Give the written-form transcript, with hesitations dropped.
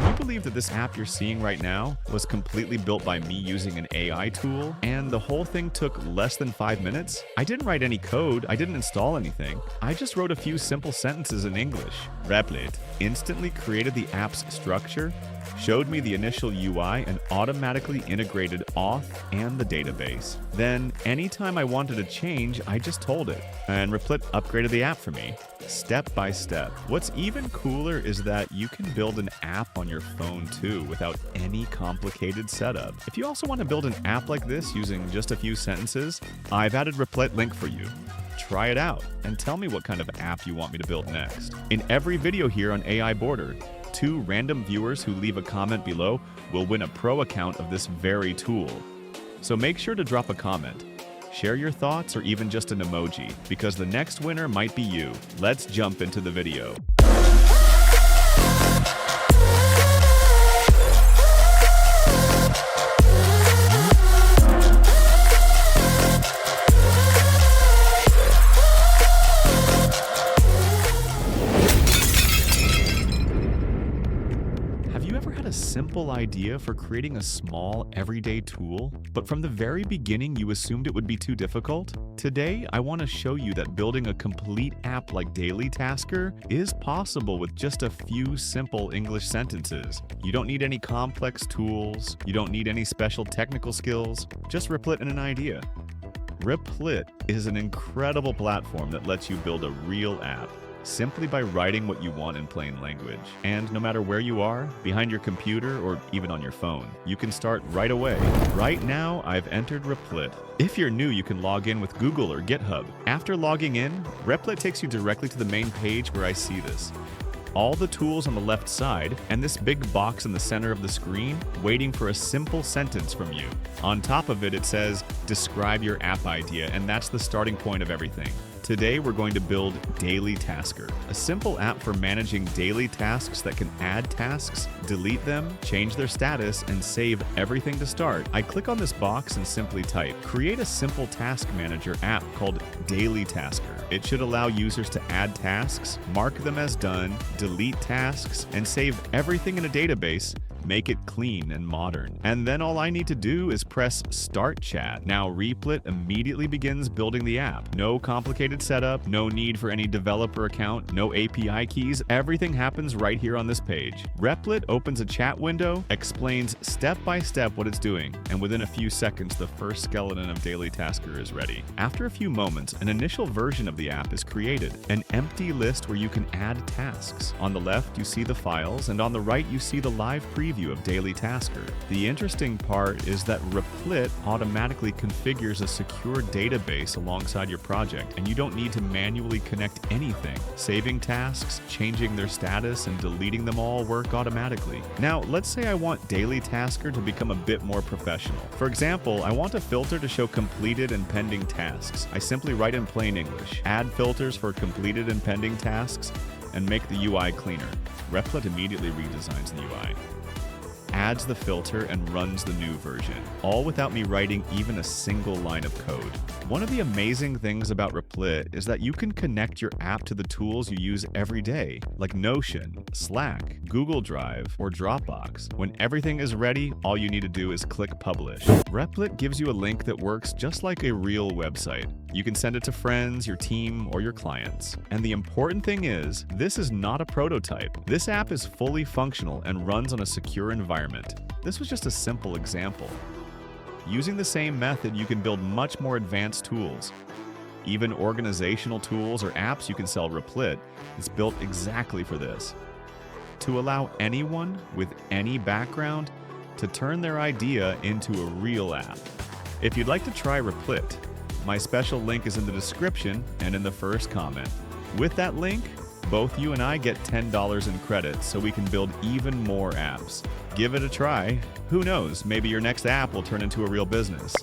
Can you believe that this app you're seeing right now was completely built by me using an AI tool, and the whole thing took less than 5 minutes? I didn't write any code, I didn't install anything. I just wrote a few simple sentences in English. Replit instantly created the app's structure, showed me the initial UI, and automatically integrated auth and the database. Then, anytime I wanted to change, I just told it, and Replit upgraded the app for me, step by step. What's even cooler is that you can build an app on your phone too, without any complicated setup. If you also want to build an app like this using just a few sentences, I've added Replit link for you. Try it out, and tell me what kind of app you want me to build next. In every video here on AI Border, 2 random viewers who leave a comment below will win a pro account of this very tool. So make sure to drop a comment, share your thoughts, or even just an emoji, because the next winner might be you. Let's jump into the video. A simple idea for creating a small, everyday tool, but from the very beginning you assumed it would be too difficult? Today, I want to show you that building a complete app like Daily Tasker is possible with just a few simple English sentences. You don't need any complex tools, you don't need any special technical skills, just Replit and an idea. Replit is an incredible platform that lets you build a real app simply by writing what you want in plain language. And no matter where you are, behind your computer or even on your phone, you can start right away. Right now, I've entered Replit. If you're new, you can log in with Google or GitHub. After logging in, Replit takes you directly to the main page where I see this. All the tools on the left side, and this big box in the center of the screen waiting for a simple sentence from you. On top of it, it says, describe your app idea, and that's the starting point of everything. Today, we're going to build Daily Tasker, a simple app for managing daily tasks that can add tasks, delete them, change their status, and save everything to start. I click on this box and simply type, create a simple task manager app called Daily Tasker. It should allow users to add tasks, mark them as done, delete tasks, and save everything in a database, make it clean and modern. And then all I need to do is press Start Chat. Now Replit immediately begins building the app. No complicated setup, no need for any developer account, no API keys. Everything happens right here on this page. Replit opens a chat window, explains step by step what it's doing, and within a few seconds, the first skeleton of Daily Tasker is ready. After a few moments, an initial version of the app is created, an empty list where you can add tasks. On the left, you see the files, and on the right, you see the live preview of Daily Tasker. The interesting part is that Replit automatically configures a secure database alongside your project, and you don't need to manually connect anything. Saving tasks, changing their status, and deleting them all work automatically. Now, let's say I want Daily Tasker to become a bit more professional. For example, I want a filter to show completed and pending tasks. I simply write in plain English, add filters for completed and pending tasks, and make the UI cleaner. Replit immediately redesigns the UI, adds the filter, and runs the new version, all without me writing even a single line of code. One of the amazing things about Replit is that you can connect your app to the tools you use every day, like Notion, Slack, Google Drive, or Dropbox. When everything is ready, all you need to do is click Publish. Replit gives you a link that works just like a real website. You can send it to friends, your team, or your clients. And the important thing is, this is not a prototype. This app is fully functional and runs on a secure environment. This was just a simple example. Using the same method, you can build much more advanced tools. Even organizational tools or apps you can sell. Replit is built exactly for this, to allow anyone with any background to turn their idea into a real app. If you'd like to try Replit, my special link is in the description and in the first comment. With that link, both you and I get $10 in credits so we can build even more apps. Give it a try. Who knows, maybe your next app will turn into a real business.